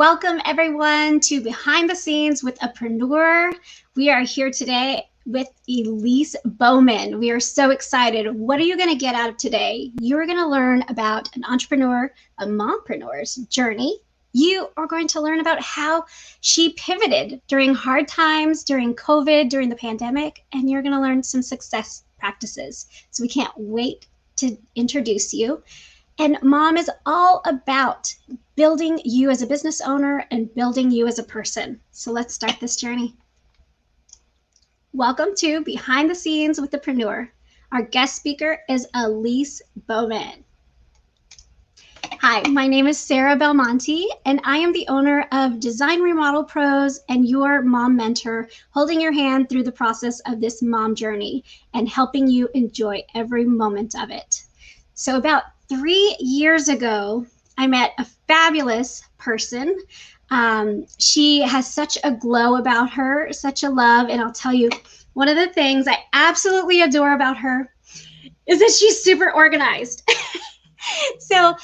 Welcome everyone to Behind the Scenes with a Preneur. We are here today with Elise Baughman. We are so excited. What are you going to get out of today? You're going to learn about an entrepreneur, a mompreneur's journey. You are going to learn about how she pivoted during hard times, during COVID, during the pandemic, and you're going to learn some success practices. So we can't wait to introduce you. And Mom is all about building you as a business owner and building you as a person. So let's start this journey. Welcome to Behind the Scenes with the Preneur. Our guest speaker is Elise Baughman. Hi, my name is Sarah Belmonte, and I am the owner of Design Remodel Pros and your mom mentor, holding your hand through the process of this mom journey and helping you enjoy every moment of it. So about 3 years ago, I met a fabulous person. She has such a glow about her, such a love. And I'll tell you, one of the things I absolutely adore about her is that she's super organized. So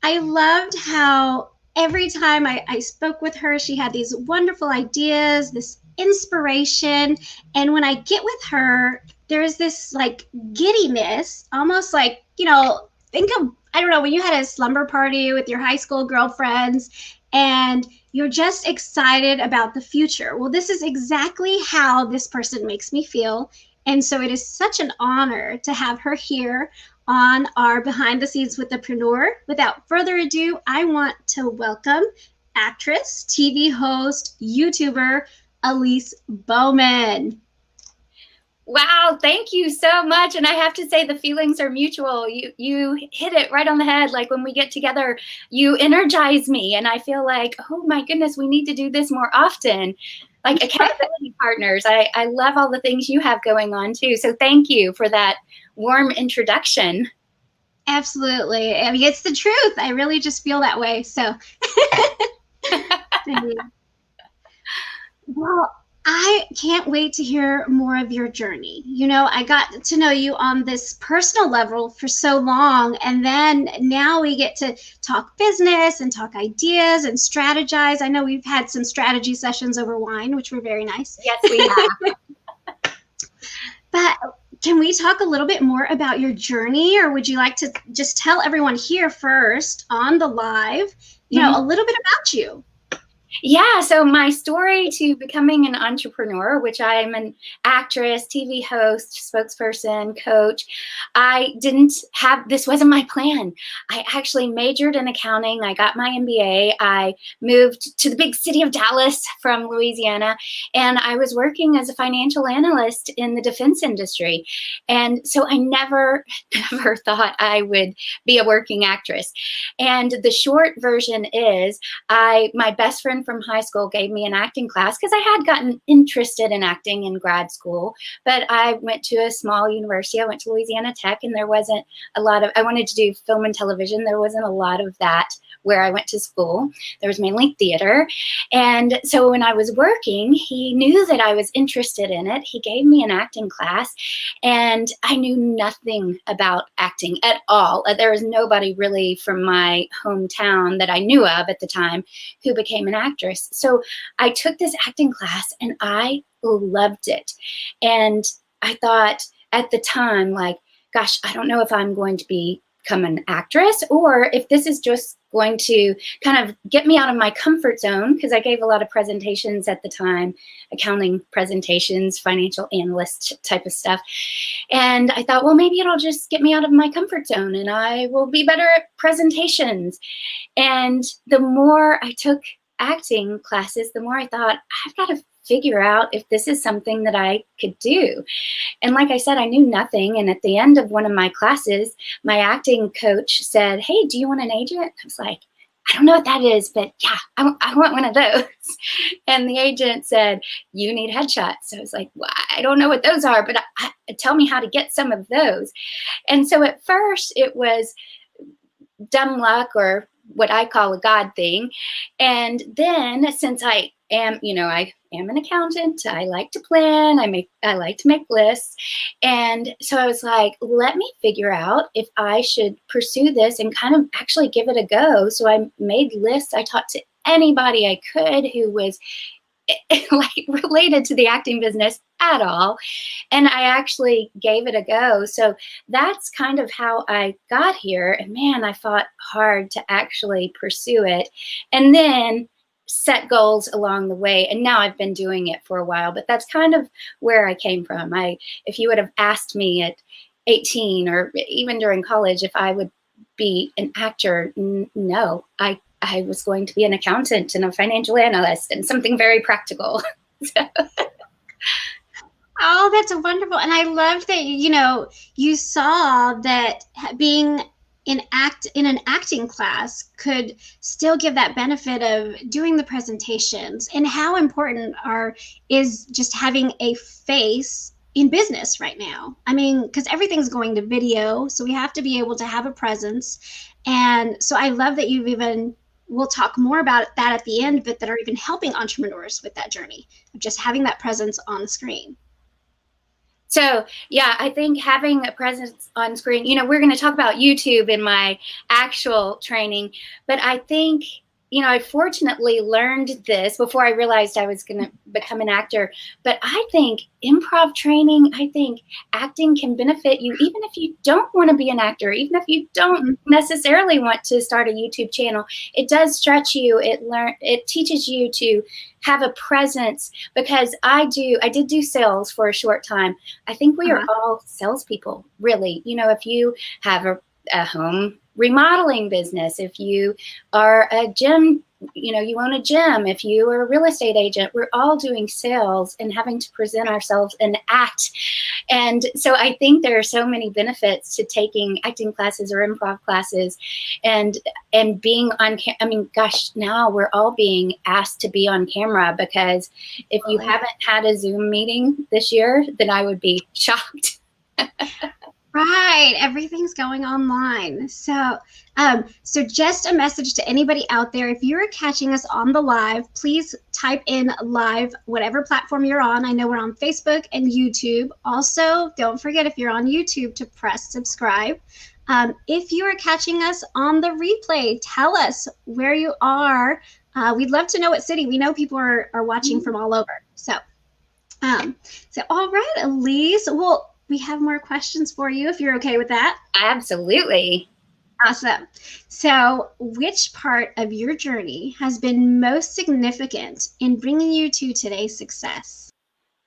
I loved how every time I spoke with her, she had these wonderful ideas, this inspiration. And when I get with her, there's this like giddiness, almost like, think of, I don't know, when you had a slumber party with your high school girlfriends and you're just excited about the future. Well, this is exactly how this person makes me feel. And so it is such an honor to have her here on our Behind the Scenes with the Preneur. Without further ado, I want to welcome actress, TV host, YouTuber, Elise Baughman. Wow, thank you so much. And I have to say the feelings are mutual. You hit it right on the head. Like when we get together, you energize me. And I feel like, oh my goodness, we need to do this more often. Like accountability partners. I love all the things you have going on too. So thank you for that warm introduction. Absolutely. I mean, it's the truth. I really just feel that way. So, well, I can't wait to hear more of your journey. I got to know you on this personal level for so long, and then now we get to talk business and talk ideas and strategize. I know we've had some strategy sessions over wine, which were very nice. Yes, we have. But can we talk a little bit more about your journey, or would you like to just tell everyone here first on the live, a little bit about you? Yeah, so my story to becoming an entrepreneur, which I am an actress, TV host, spokesperson, coach, this wasn't my plan. I actually majored in accounting. I got my MBA. I moved to the big city of Dallas from Louisiana, and I was working as a financial analyst in the defense industry. And so I never thought I would be a working actress. And the short version is my best friend from high school gave me an acting class because I had gotten interested in acting in grad school, but I went to a small university. I went to Louisiana Tech, and there wasn't a lot of, I wanted to do film and television. There wasn't a lot of that where I went to school. There was mainly theater. And so when I was working, he knew that I was interested in it. He gave me an acting class, and I knew nothing about acting at all. There was nobody really from my hometown that I knew of at the time who became an actress. So I took this acting class and I loved it. And I thought at the time, like, gosh, I don't know if I'm going to become an actress or if this is just going to kind of get me out of my comfort zone, because I gave a lot of presentations at the time, accounting presentations, financial analyst type of stuff. And I thought, well, maybe it'll just get me out of my comfort zone and I will be better at presentations. And the more I took acting classes, the more I thought, I've got to figure out if this is something that I could do. And like I said, I knew nothing. And at the end of one of my classes, my acting coach said, hey, do you want an agent? I was like, I don't know what that is, but yeah, I want one of those. And the agent said, you need headshots. So I was like, well, I don't know what those are, but tell me how to get some of those. And so at first it was dumb luck, or what I call a God thing. And then since I am an accountant, I like to plan, I like to make lists. And so I was like, let me figure out if I should pursue this and kind of actually give it a go. So I made lists. I talked to anybody I could who was like related to the acting business at all. And I actually gave it a go. So that's kind of how I got here. And man, I fought hard to actually pursue it. And then set goals along the way. And now I've been doing it for a while, but that's kind of where I came from. If you would have asked me at 18 or even during college if I would be an actor, no, I was going to be an accountant and a financial analyst and something very practical. So. Oh, that's wonderful. And I love that, you saw that being in an acting class could still give that benefit of doing the presentations, and how important is just having a face in business right now. I mean, because everything's going to video, so we have to be able to have a presence. And so I love that we'll talk more about that at the end, but that are even helping entrepreneurs with that journey of just having that presence on the screen. So yeah, I think having a presence on screen, we're going to talk about YouTube in my actual training, but I think, I fortunately learned this before I realized I was going to become an actor. But I think improv training, I think acting can benefit you even if you don't want to be an actor, even if you don't necessarily want to start a YouTube channel. It does stretch you. It teaches you to have a presence, because I did do sales for a short time. I think we are all salespeople, really. If you have a home remodeling business, if you are a gym, you own a gym, if you are a real estate agent, we're all doing sales and having to present ourselves and act. And so I think there are so many benefits to taking acting classes or improv classes and being on gosh, now we're all being asked to be on camera, because if you haven't had a Zoom meeting this year, then I would be shocked. Right, everything's going online. So just a message to anybody out there: if you're catching us on the live, please type in live, whatever platform you're on. I know we're on Facebook and YouTube. Also, don't forget, if you're on YouTube, to press subscribe. If you are catching us on the replay, tell us where you are. We'd love to know what city. We know people are watching from all over. So all right, Elise. Well, we have more questions for you, if you're okay with that. Absolutely. Awesome. So which part of your journey has been most significant in bringing you to today's success?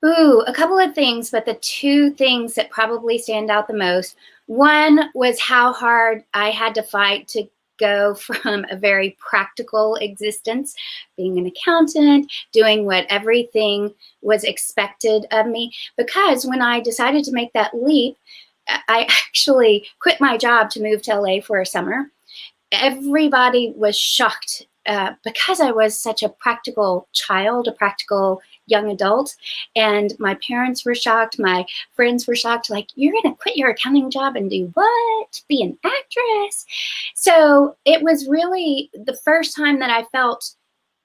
Ooh, a couple of things, but the two things that probably stand out the most. One was how hard I had to fight to go from a very practical existence, being an accountant, doing what everything was expected of me. Because when I decided to make that leap, I actually quit my job to move to LA for a summer. Everybody was shocked because I was such a practical child, a practical young adult. And my parents were shocked. My friends were shocked. Like, you're going to quit your accounting job and do what? Be an actress? So it was really the first time that I felt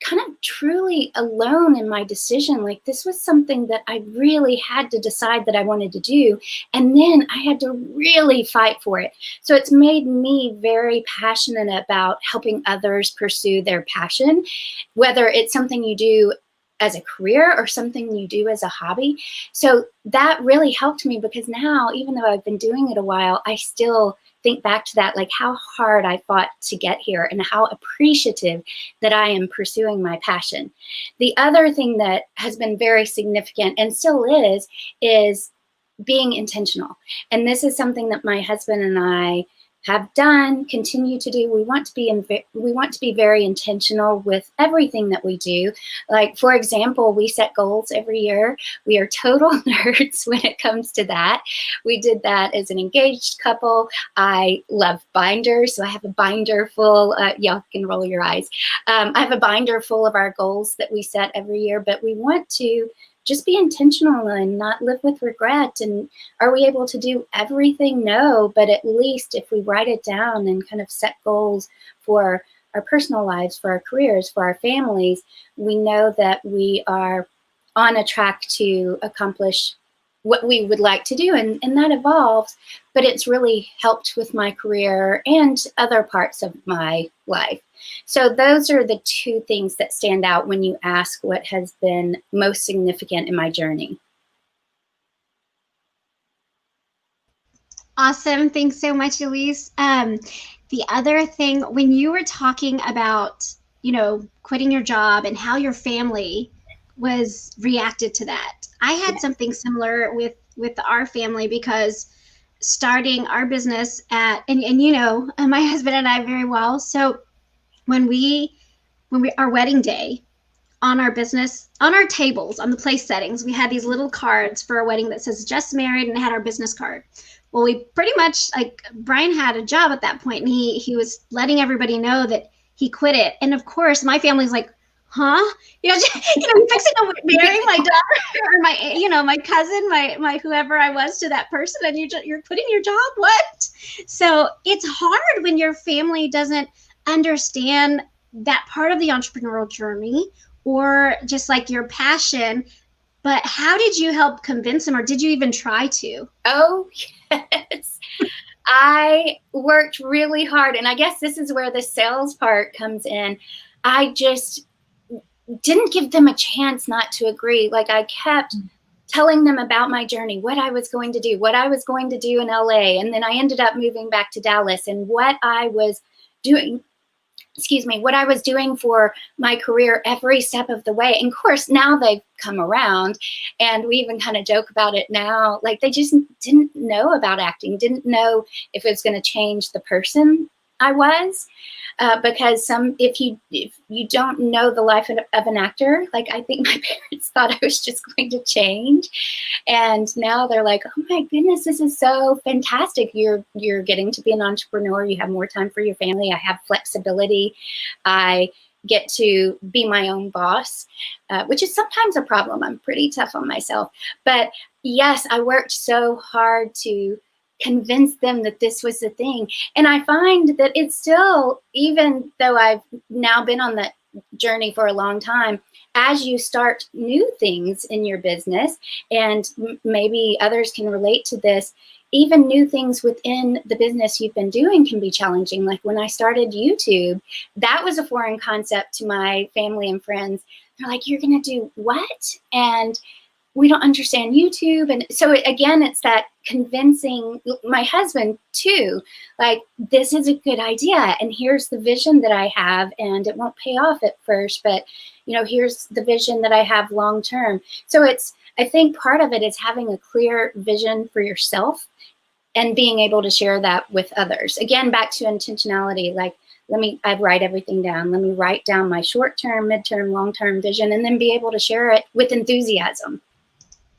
kind of truly alone in my decision. Like, this was something that I really had to decide that I wanted to do. And then I had to really fight for it. So it's made me very passionate about helping others pursue their passion, whether it's something you do as a career or something you do as a hobby. So that really helped me, because now, even though I've been doing it a while, I still think back to that, like how hard I fought to get here and how appreciative that I am pursuing my passion. The other thing that has been very significant and still is being intentional. And this is something that my husband and I have done, continue to do. We want to be very intentional with everything that we do. Like, for example, we set goals every year. We are total nerds when it comes to that. We did that as an engaged couple. I love binders, so I have a binder full. Y'all can roll your eyes. I have a binder full of our goals that we set every year, but we want to just be intentional and not live with regret. And are we able to do everything? No, but at least if we write it down and kind of set goals for our personal lives, for our careers, for our families, we know that we are on a track to accomplish what we would like to do, and that evolves, but it's really helped with my career and other parts of my life. So those are the two things that stand out when you ask what has been most significant in my journey. Awesome. Thanks so much, Elise. The other thing, when you were talking about, you know, quitting your job and how your family was reacted to that, I had something similar with our family, because starting our business at, and you know, my husband and I very well. So when we our wedding day, on our business, on our tables, on the place settings, we had these little cards for our wedding that says just married, and it had our business card. Well, we pretty much, like, Brian had a job at that point, and he was letting everybody know that he quit it. And of course, my family's like, huh? You know, you're fixing to marry my daughter, or my, you know, my cousin, my whoever I was to that person, and you're quitting your job? What? So it's hard when your family doesn't understand that part of the entrepreneurial journey, or just like your passion. But how did you help convince them, or did you even try to? Oh, yes. I worked really hard, and I guess this is where the sales part comes in. I just didn't give them a chance not to agree. Like, I kept telling them about my journey, what I was going to do, what I was going to do in LA. And then I ended up moving back to Dallas, and what I was doing, what I was doing for my career every step of the way. And of course, now they've come around, and we even kind of joke about it now. Like, they just didn't know about acting, didn't know if it was going to change the person I was. Because if you don't know the life of an actor, like, I think my parents thought I was just going to change, and now they're like, oh my goodness, this is so fantastic. You're getting to be an entrepreneur. You have more time for your family. I have flexibility. I get to be my own boss, which is sometimes a problem. I'm pretty tough on myself, but yes, I worked so hard to convince them that this was the thing. And I find that it's still, even though I've now been on that journey for a long time, as you start new things in your business, and maybe others can relate to this, even new things within the business you've been doing can be challenging. Like, when I started YouTube, that was a foreign concept to my family and friends. They're like, you're going to do what? And we don't understand YouTube. And so again, it's that convincing my husband too, like, this is a good idea, and here's the vision that I have, and it won't pay off at first, but you know, here's the vision that I have long term. So I think part of it is having a clear vision for yourself and being able to share that with others. Again, back to intentionality, like, I write everything down. Let me write down my short-term, mid-term, long-term vision, and then be able to share it with enthusiasm.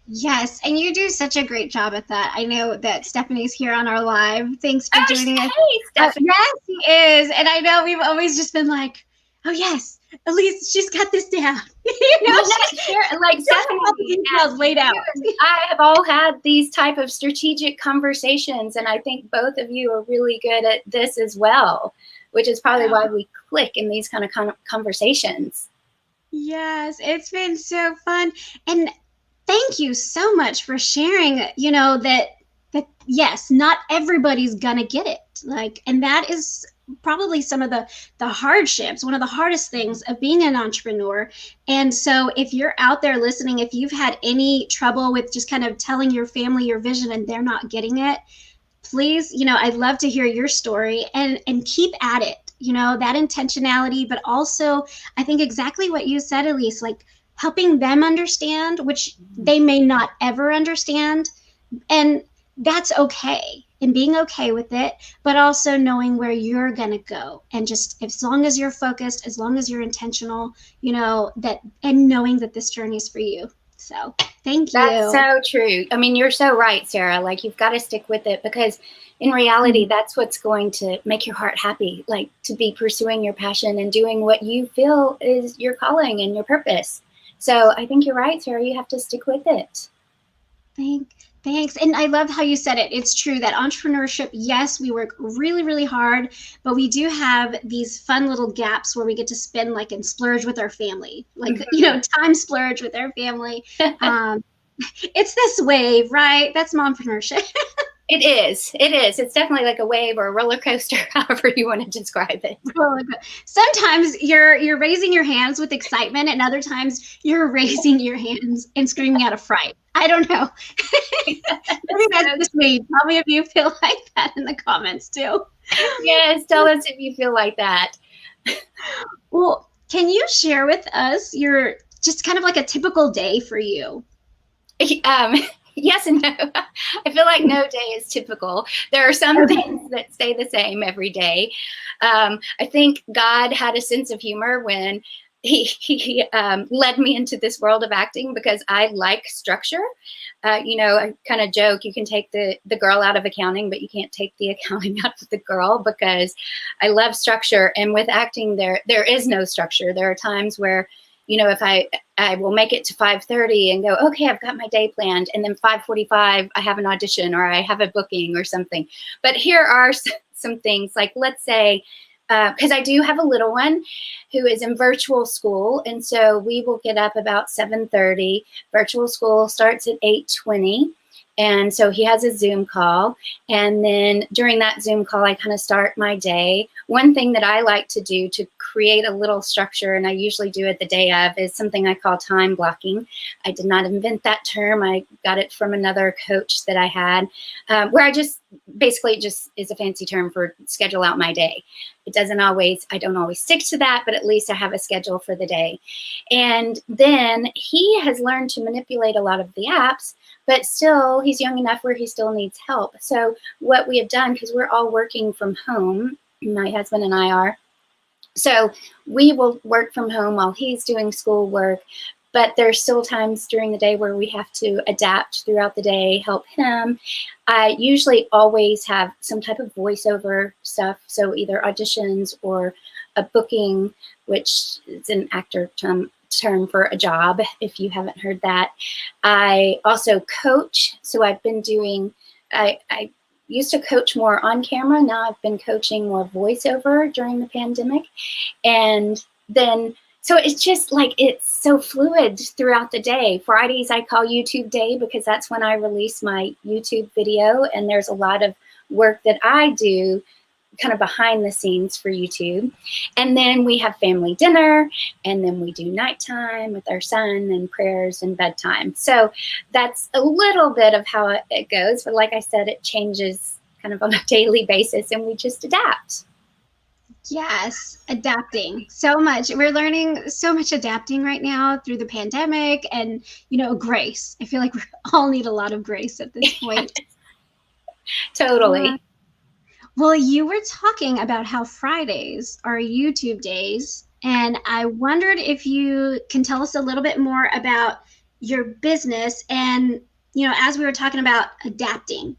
Yes, and you do such a great job at that. I know that Stephanie's here on our live. Thanks for joining us. Stephanie. Yes, he is. And I know we've always just been like, oh yes, Elise, she's got this down. You know, like Stephanie, all the details laid out. I have all had these type of strategic conversations, and I think both of you are really good at this as well, which is probably why we click in these kind of conversations. Yes, it's been so fun. And thank you so much for sharing, you know, that yes, not everybody's gonna get it. Like, and that is probably some of the hardships, one of the hardest things of being an entrepreneur. And so if you're out there listening, if you've had any trouble with just kind of telling your family your vision and they're not getting it, please, you know, I'd love to hear your story, and keep at it, you know, that intentionality, but also I think exactly what you said, Elise, like, helping them understand, which they may not ever understand. And that's okay, and being okay with it, but also knowing where you're going to go. And just, as long as you're focused, as long as you're intentional, you know, that, and knowing that this journey is for you. So thank you. That's so true. I mean, you're so right, Sarah. Like, you've got to stick with it, because in reality, that's what's going to make your heart happy, like, to be pursuing your passion and doing what you feel is your calling and your purpose. So I think you're right, Sarah. You have to stick with it. Thanks. And I love how you said it. It's true that entrepreneurship, yes, we work really, really hard, but we do have these fun little gaps where we get to spend, like, and splurge with our family, like, you know, time splurge with our family. It's this wave, right? That's mompreneurship. It is. It is. It's definitely like a wave or a roller coaster, however you want to describe it. Sometimes you're raising your hands with excitement, and other times you're raising your hands and screaming out of fright. I don't know. Maybe that's just me. Tell me if you feel like that in the comments too. Yes, tell us if you feel like that. Well, can you share with us your just kind of like a typical day for you? Yes and no. I feel like no day is typical. There are some things that stay the same every day. I think God had a sense of humor when he led me into this world of acting, because I like structure. You know, I kind of joke, you can take the girl out of accounting, but you can't take the accounting out of the girl, because I love structure. And with acting, there is no structure. There are times where, you know, if I will make it to 5:30 and go, okay, I've got my day planned, and then 5:45 I have an audition or I have a booking or something. But here are some things, like, let's say, because I do have a little one who is in virtual school, and so we will get up about 7:30. Virtual school starts at 8:20. And so he has a Zoom call. And then during that Zoom call, I kind of start my day. One thing that I like to do to create a little structure, and I usually do it the day of, is something I call time blocking. I did not invent that term. I got it from another coach that I had, where I just basically just is a fancy term for schedule out my day. It doesn't always, I don't always stick to that, but at least I have a schedule for the day. And then he has learned to manipulate a lot of the apps, but still he's young enough where he still needs help. So what we have done, because we're all working from home, my husband and I are, so we will work from home while he's doing schoolwork, but there's still times during the day where we have to adapt throughout the day, help him. I usually always have some type of voiceover stuff, so either auditions or a booking, which is an actor term for a job, if you haven't heard that. I also coach, so I've been doing, I used to coach more on camera. Now I've been coaching more voiceover during the pandemic. And then, so it's just like, it's so fluid throughout the day. Fridays I call YouTube day, because that's when I release my YouTube video. And there's a lot of work that I do kind of behind the scenes for YouTube. And then we have family dinner, and then we do nighttime with our son, and prayers and bedtime. So that's a little bit of how it goes. But like I said, it changes kind of on a daily basis, and we just adapt. Yes, adapting so much. We're learning so much adapting right now through the pandemic, and, you know, grace. I feel like we all need a lot of grace at this point. Totally. Well, you were talking about how Fridays are YouTube days, and I wondered if you can tell us a little bit more about your business. And, you know, as we were talking about adapting,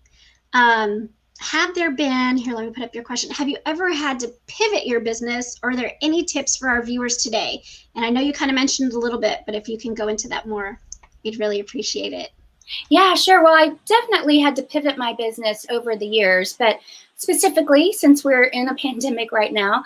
have there been, here, let me put up your question. Have you ever had to pivot your business, or are there any tips for our viewers today? And I know you kind of mentioned a little bit, but if you can go into that more, we'd really appreciate it. Yeah, sure. Well, I definitely had to pivot my business over the years, but specifically, since we're in a pandemic right now,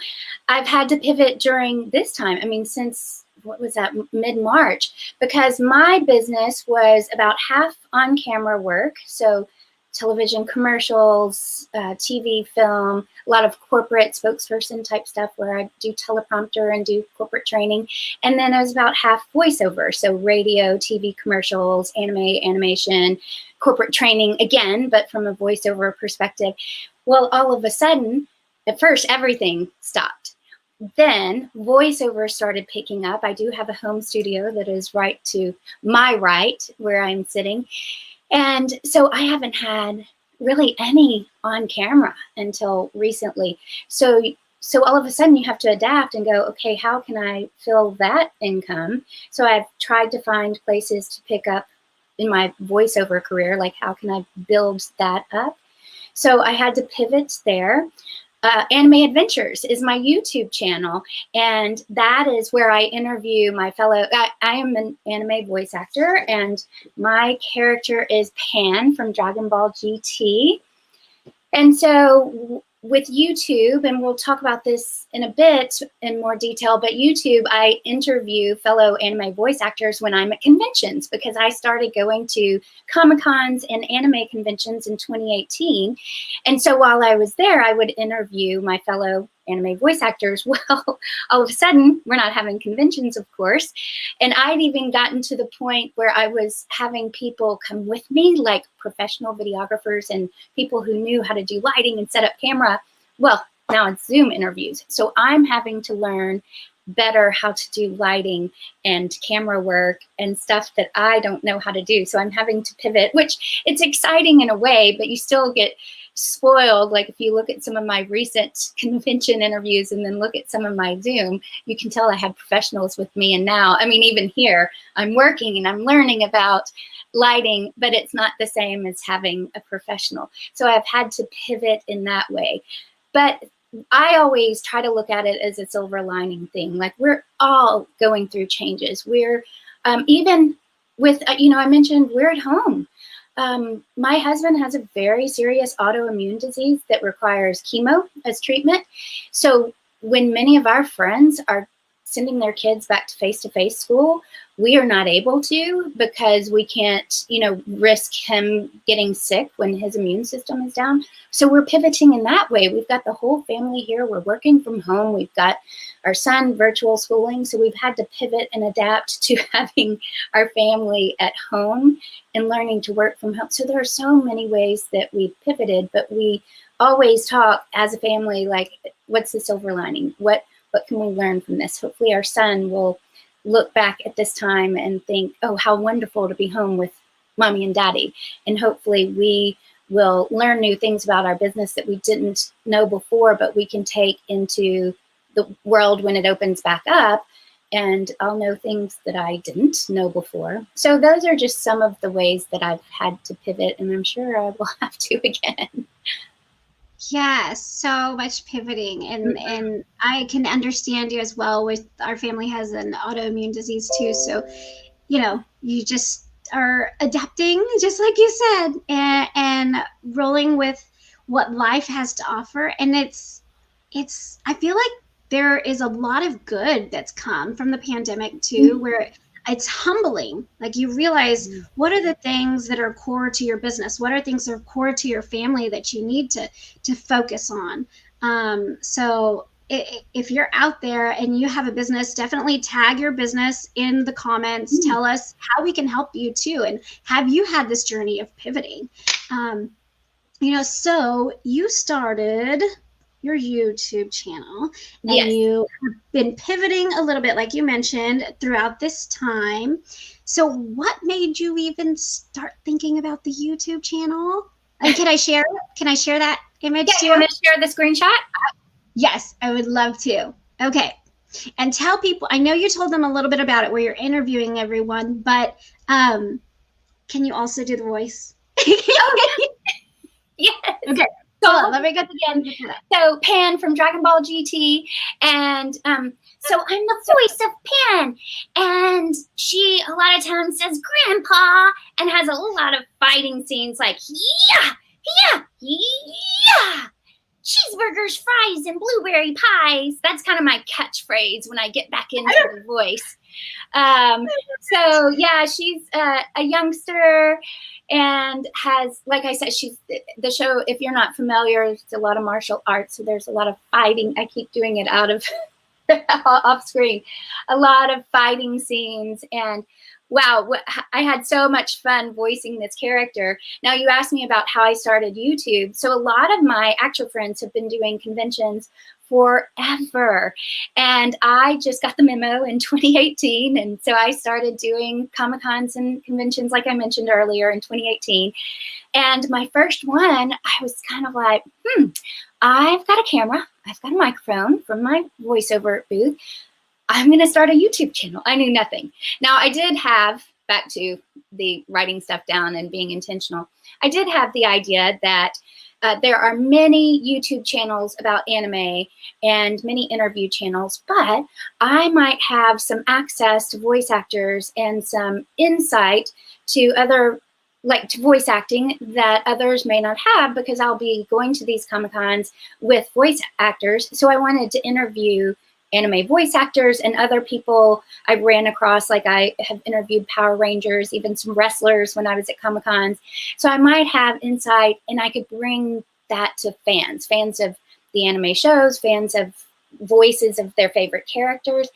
I've had to pivot during this time. I mean, since, what was that, mid-March, because my business was about half on-camera work, so television commercials, TV, film, a lot of corporate spokesperson type stuff where I do teleprompter and do corporate training. And then I was about half voiceover, so radio, TV commercials, animation, corporate training again, but from a voiceover perspective. Well, all of a sudden, at first, everything stopped. Then voiceover started picking up. I do have a home studio that is right to my right where I'm sitting. And so I haven't had really any on camera until recently. So all of a sudden you have to adapt and go, okay, how can I fill that income? So I've tried to find places to pick up in my voiceover career, like how can I build that up? So I had to pivot there. AnimeAdventures is my YouTube channel, and that is where I interview my fellow, I am an anime voice actor, and my character is Pan from Dragon Ball GT. And so with YouTube, and we'll talk about this in a bit in more detail, but YouTube, I interview fellow anime voice actors when I'm at conventions, because I started going to Comic-Cons and anime conventions in 2018. And so while I was there, I would interview my fellow anime voice actors. Well, all of a sudden, we're not having conventions, of course. And I'd even gotten to the point where I was having people come with me, like professional videographers and people who knew how to do lighting and set up camera. Well, now it's Zoom interviews. So I'm having to learn better how to do lighting and camera work and stuff that I don't know how to do. So I'm having to pivot, which it's exciting in a way, but you still get spoiled. Like if you look at some of my recent convention interviews and then look at some of my Zoom, you can tell I had professionals with me. And now, I mean, even here, I'm working and I'm learning about lighting, but it's not the same as having a professional. So I've had to pivot in that way. But I always try to look at it as a silver lining thing. Like we're all going through changes. We're even with, I mentioned we're at home. My husband has a very serious autoimmune disease that requires chemo as treatment. So when many of our friends are sending their kids back to face-to-face school, we are not able to, because we can't, risk him getting sick when his immune system is down. So we're pivoting in that way. We've got the whole family here. We're working from home. We've got our son virtual schooling. So we've had to pivot and adapt to having our family at home and learning to work from home. So there are so many ways that we pivoted, but we always talk as a family, like, what's the silver lining? What can we learn from this? Hopefully our son will look back at this time and think, oh, how wonderful to be home with mommy and daddy. And hopefully we will learn new things about our business that we didn't know before, but we can take into the world when it opens back up. And I'll know things that I didn't know before. So those are just some of the ways that I've had to pivot, and I'm sure I will have to again. Yes, so much pivoting, and I can understand you as well. With our family has an autoimmune disease too, so you just are adapting, just like you said, and rolling with what life has to offer. And it's I feel like there is a lot of good that's come from the pandemic too, where it's humbling. Like you realize what are the things that are core to your business? What are things that are core to your family that you need to focus on? So if you're out there and you have a business, definitely tag your business in the comments. Tell us how we can help you too. And have you had this journey of pivoting? So you started your YouTube channel, and Yes. you have been pivoting a little bit, like you mentioned, throughout this time. So what made you even start thinking about the YouTube channel? And can I share that image too? You want to share the screenshot? Yes, I would love to. Okay. And tell people, I know you told them a little bit about it where you're interviewing everyone, but can you also do the voice? Yes. Okay. So let me go again. So Pan from Dragon Ball GT, and so I'm the voice of Pan, and she a lot of times says Grandpa, and has a lot of fighting scenes like yeah, cheeseburgers, fries, and blueberry pies. That's kind of my catchphrase when I get back into the voice. So yeah, she's a youngster and has, like I said, she's the show. If you're not familiar, it's a lot of martial arts. So there's a lot of fighting. I keep doing it out of off screen, a lot of fighting scenes. And wow, I had so much fun voicing this character. Now you asked me about how I started YouTube. So a lot of my actor friends have been doing conventions forever. And I just got the memo in 2018. And so I started doing Comic-Cons and conventions, like I mentioned earlier, in 2018. And my first one, I was kind of like, I've got a camera, I've got a microphone from my voiceover booth. I'm going to start a YouTube channel. I knew nothing. Now I did have, back to the writing stuff down and being intentional, I did have the idea that there are many YouTube channels about anime and many interview channels, but I might have some access to voice actors and some insight to other like to voice acting that others may not have, because I'll be going to these Comic-Cons with voice actors. So I wanted to interview anime voice actors and other people I ran across. Like I have interviewed Power Rangers, even some wrestlers when I was at Comic-Cons. So I might have insight, and I could bring that to fans of the anime shows, fans of voices of their favorite characters.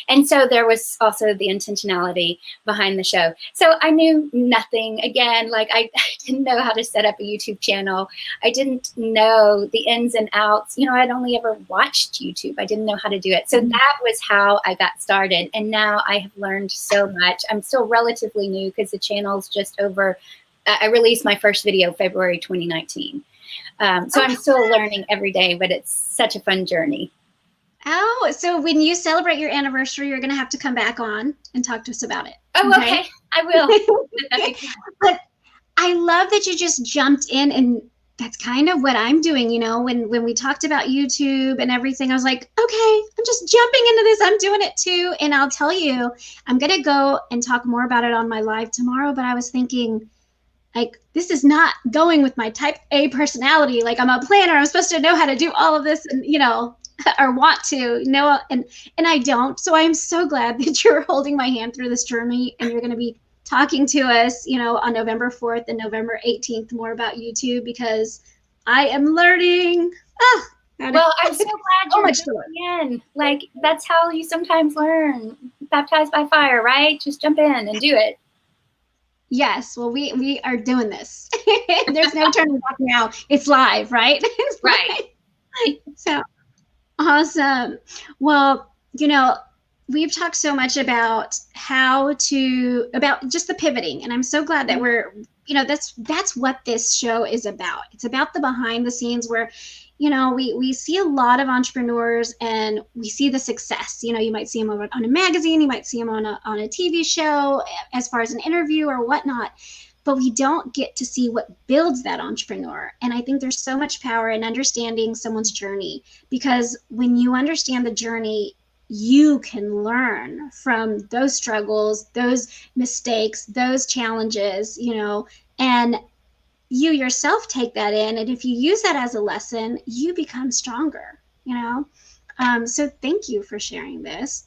And so there was also the intentionality behind the show. So I knew nothing. Again, like I didn't know how to set up a YouTube channel. I didn't know the ins and outs. You know, I'd only ever watched YouTube. I didn't know how to do it. So that was how I got started. And now I have learned so much. I'm still relatively new because the channel's just over. I released my first video February 2019. So I'm still learning every day, but it's such a fun journey. Oh, so when you celebrate your anniversary, you're going to have to come back on and talk to us about it. Oh, okay. I will. But I love that you just jumped in, and that's kind of what I'm doing. You know, when we talked about YouTube and everything, I was like, okay, I'm just jumping into this. I'm doing it too. And I'll tell you, I'm going to go and talk more about it on my live tomorrow. But I was thinking, like, this is not going with my type A personality. Like, I'm a planner. I'm supposed to know how to do all of this and, you know, or want to know, and I don't. So I'm so glad that you're holding my hand through this journey, and you're going to be talking to us, you know, on November 4th and November 18th more about YouTube, because I am learning. Well, I'm so glad you're jumping in. Like, that's how you sometimes learn. Baptized by fire, right? Just jump in and do it. Yes, well, we are doing this. There's no turning back now. It's live, right? Right. So awesome. Well, you know, we've talked so much about about just the pivoting, and I'm so glad that we're, you know, that's what this show is about. It's about the behind the scenes where, you know, we see a lot of entrepreneurs and we see the success. You know, you might see them on a magazine, you might see them on a TV show as far as an interview or whatnot, but we don't get to see what builds that entrepreneur. And I think there's so much power in understanding someone's journey, because when you understand the journey, you can learn from those struggles, those mistakes, those challenges, you know, and you yourself take that in. And if you use that as a lesson, you become stronger, you know? So thank you for sharing this.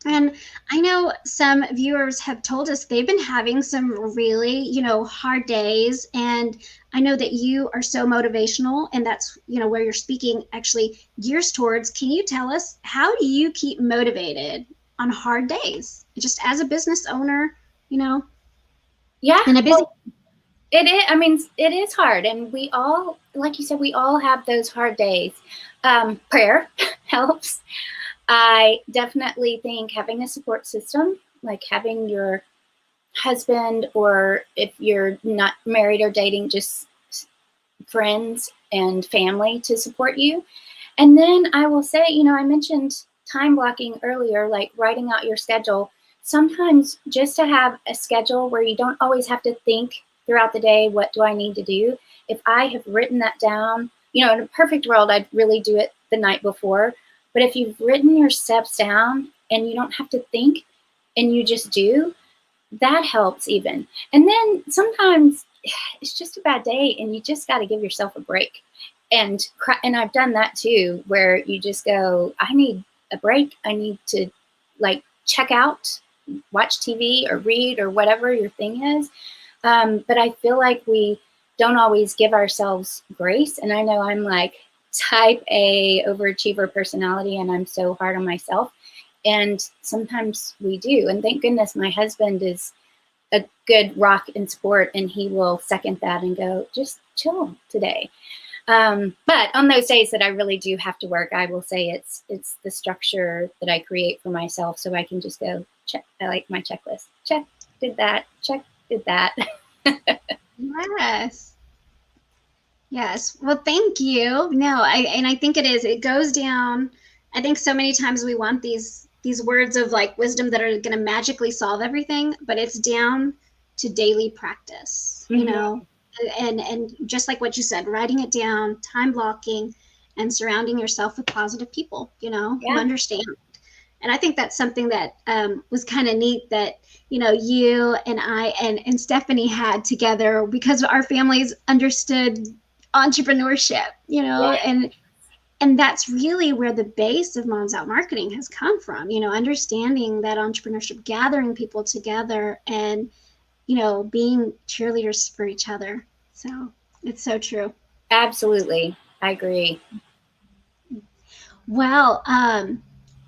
And I know some viewers have told us they've been having some really, you know, hard days. And I know that you are so motivational, and that's, you know, where you're speaking actually gears towards. Can you tell us, how do you keep motivated on hard days, just as a business owner, you know? Yeah. And a busy. It is. I mean, it is hard. And we all, like you said, we all have those hard days. Prayer helps. I definitely think having a support system, like having your husband, or if you're not married or dating, just friends and family to support you. And then I will say, you know, I mentioned time blocking earlier, like writing out your schedule. Sometimes just to have a schedule where you don't always have to think throughout the day, what do I need to do? If I have written that down, you know, in a perfect world, I'd really do it the night before. But if you've written your steps down and you don't have to think and you just do, that helps even. And then sometimes it's just a bad day and you just got to give yourself a break. And I've done that too, where you just go, I need a break. I need to like check out, watch TV or read or whatever your thing is. But I feel like we don't always give ourselves grace. And I know I'm like type A overachiever personality, and I'm so hard on myself. And sometimes we do. And thank goodness my husband is a good rock in sport, and he will second that and go, just chill today. But on those days that I really do have to work, I will say it's the structure that I create for myself, so I can just go check. I like my checklist. Check, did that. Check, did that. Yes. Yes. Well, thank you. No, I think it is. It goes down. I think so many times we want these words of like wisdom that are going to magically solve everything, but it's down to daily practice, you know, and just like what you said, writing it down, time blocking, and surrounding yourself with positive people, you know, who understand. And I think that's something that was kind of neat that, you know, you and I and Stephanie had together because our families understood entrepreneurship, you know, Yeah. and that's really where the base of Moms Out Marketing has come from, you know, understanding that entrepreneurship, gathering people together and, you know, being cheerleaders for each other. So it's so true. Absolutely. I agree. Well,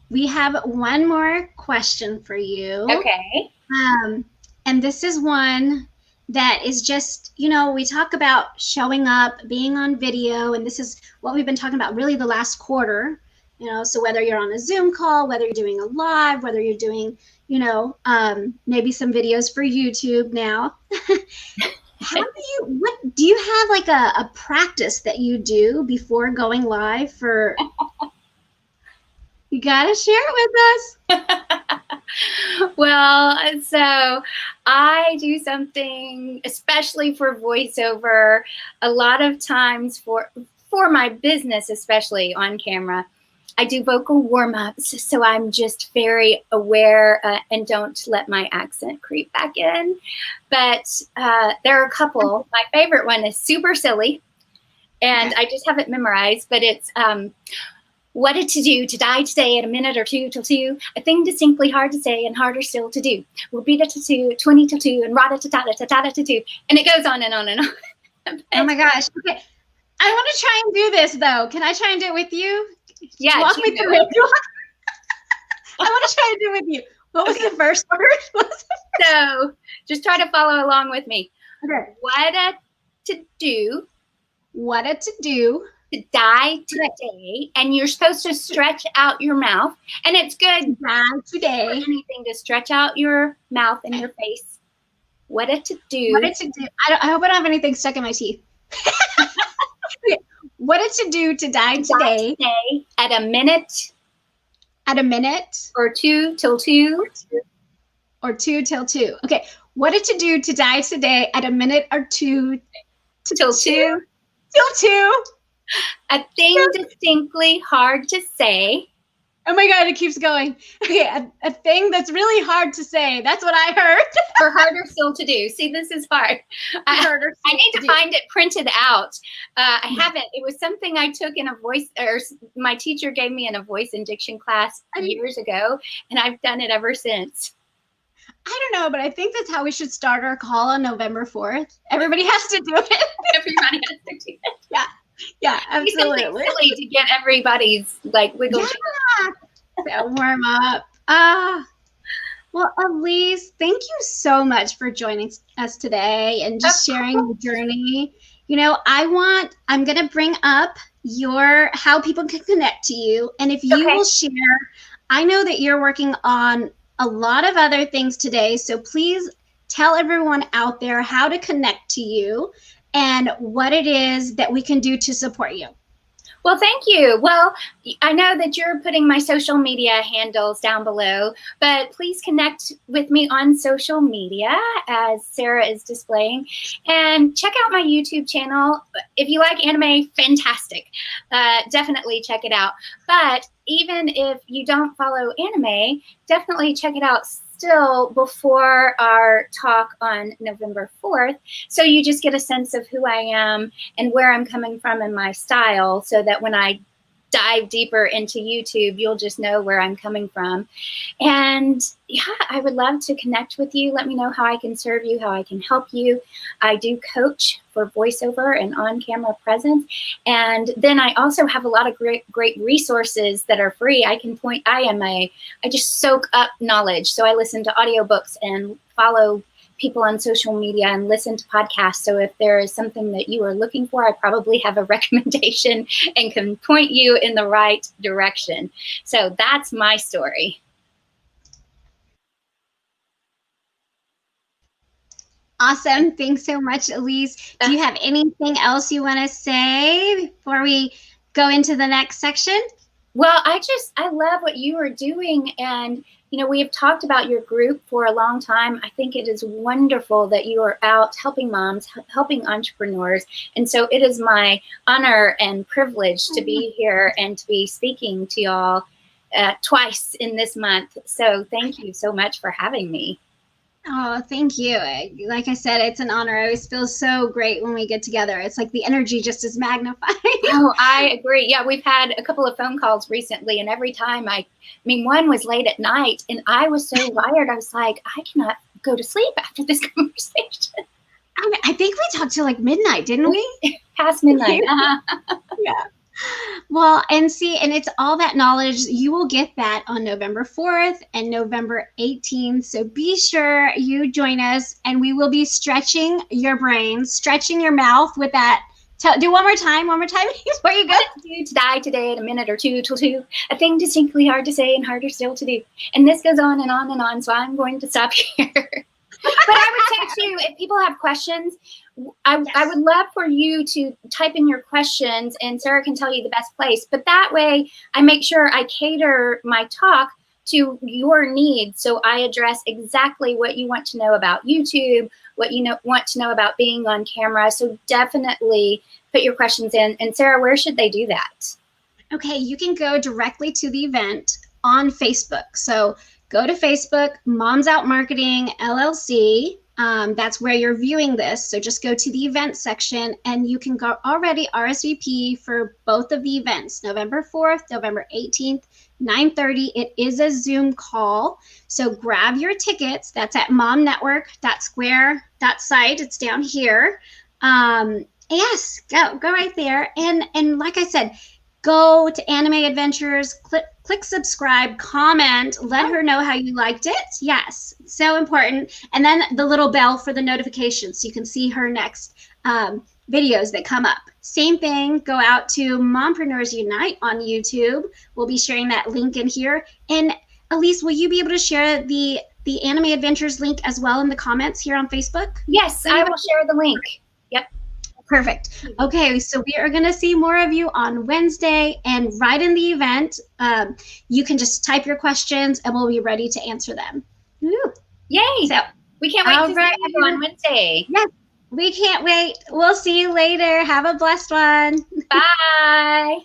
we have one more question for you. Okay. Um, and this is one that is just, you know, we talk about showing up, being on video, and this is what we've been talking about really the last quarter. You know, so whether you're on a Zoom call, whether you're doing a live, whether you're doing, you know, maybe some videos for YouTube now. What do you have like a practice that you do before going live for? You gotta share it with us. Well, so I do something, especially for voiceover, a lot of times for my business, especially on camera. I do vocal warm-ups, so I'm just very aware and don't let my accent creep back in. But there are a couple. My favorite one is super silly, and I just have it memorized, but it's what it to do to die today at a minute or two till two, a thing distinctly hard to say and harder still to do. We'll beat it to two, 20 till two, and rada ta ta ta ta ta two, and it goes on and on and on. Oh my gosh. Okay. I want to try and do this though. Can I try and do it with you? Yeah. Walk me through it. I want to try and do it with you. What was the first word? So just try to follow along with me. Okay. What to do. What to do. To die today, and you're supposed to stretch out your mouth, and it's good to die today. For anything to stretch out your mouth and your face. What to do. What to do. I hope I don't have anything stuck in my teeth. Okay. What to do to die today. At a minute. At a minute. Or two till two. Or two till two. Okay. What to do to die today at a minute or two till two. Till two. A thing distinctly hard to say. Oh my God, it keeps going. Okay, a thing that's really hard to say. That's what I heard. Or harder still to do. See, this is hard. I need to find it printed out. I haven't. It was something I took in a voice, or my teacher gave me in a voice and diction class years ago, and I've done it ever since. I don't know, but I think that's how we should start our call on November 4th. Everybody has to do it. Everybody has to do it. Yeah. Yeah, absolutely. Something silly to get everybody's like wiggle. Yeah. Warm up. Well, Elise, thank you so much for joining us today and just sharing your journey. You know, I'm going to bring up how people can connect to you. And if you will share, I know that you're working on a lot of other things today. So please tell everyone out there how to connect to you and what it is that we can do to support you. Well, thank you. Well, I know that you're putting my social media handles down below, but please connect with me on social media as Sarah is displaying, and check out my YouTube channel. If you like anime, fantastic. Definitely check it out. But even if you don't follow anime, definitely check it out still before our talk on November 4th. So you just get a sense of who I am and where I'm coming from in my style, so that when I dive deeper into YouTube, you'll just know where I'm coming from. And yeah, I would love to connect with you. Let me know how I can serve you, how I can help you. I do coach for voiceover and on-camera presence. And then I also have a lot of great resources that are free. I just soak up knowledge. So I listen to audiobooks and follow people on social media and listen to podcasts. So if there is something that you are looking for, I probably have a recommendation and can point you in the right direction. So that's my story. Awesome. Thanks so much, Elise. Do you have anything else you want to say before we go into the next section? Well, I love what you are doing. And, you know, we have talked about your group for a long time. I think it is wonderful that you are out helping moms, helping entrepreneurs. And so it is my honor and privilege to be here and to be speaking to y'all. twice in this month. So thank you so much for having me. Oh, thank you. Like I said, it's an honor. I always feel so great when we get together. It's like the energy just is magnified. Oh, I agree. Yeah, we've had a couple of phone calls recently, and every time I mean, one was late at night, and I was so wired. I was like, I cannot go to sleep after this conversation. I think we talked till like midnight, didn't we? Past midnight. Yeah. Well, and it's all that knowledge. You will get that on November 4th and November 18th. So be sure you join us, and we will be stretching your brain, stretching your mouth with that. Do one more time before you go. To die today at a minute or two till 2. A thing distinctly hard to say and harder still to do. And this goes on and on and on. So I'm going to stop here. But I would say too, if people have questions, I would love for you to type in your questions, and Sarah can tell you the best place. But that way, I make sure I cater my talk to your needs. So I address exactly what you want to know about YouTube, what you want to know about being on camera. So definitely put your questions in. And Sarah, where should they do that? Okay, you can go directly to the event on Facebook. So go to Facebook, Moms Out Marketing LLC. That's where you're viewing this. So just go to the event section, and you can go already RSVP for both of the events, November 4th, November 18th, 9:30. It is a Zoom call. So grab your tickets. That's at momnetwork.square.site. It's down here. Yes, go right there. And like I said, go to AnimeAdventures, click subscribe, comment, let her know how you liked it. Yes, so important. And then the little bell for the notifications so you can see her next videos that come up. Same thing, go out to Mompreneurs Unite on YouTube. We'll be sharing that link in here. And Elise, will you be able to share the AnimeAdventures link as well in the comments here on Facebook? Yes, I will share the link. Yep. Perfect. Okay, so we are going to see more of you on Wednesday, and right in the event, you can just type your questions and we'll be ready to answer them. Woo. Yay! So we can't wait to see you on Wednesday. Yes, we can't wait. We'll see you later. Have a blessed one. Bye. Bye.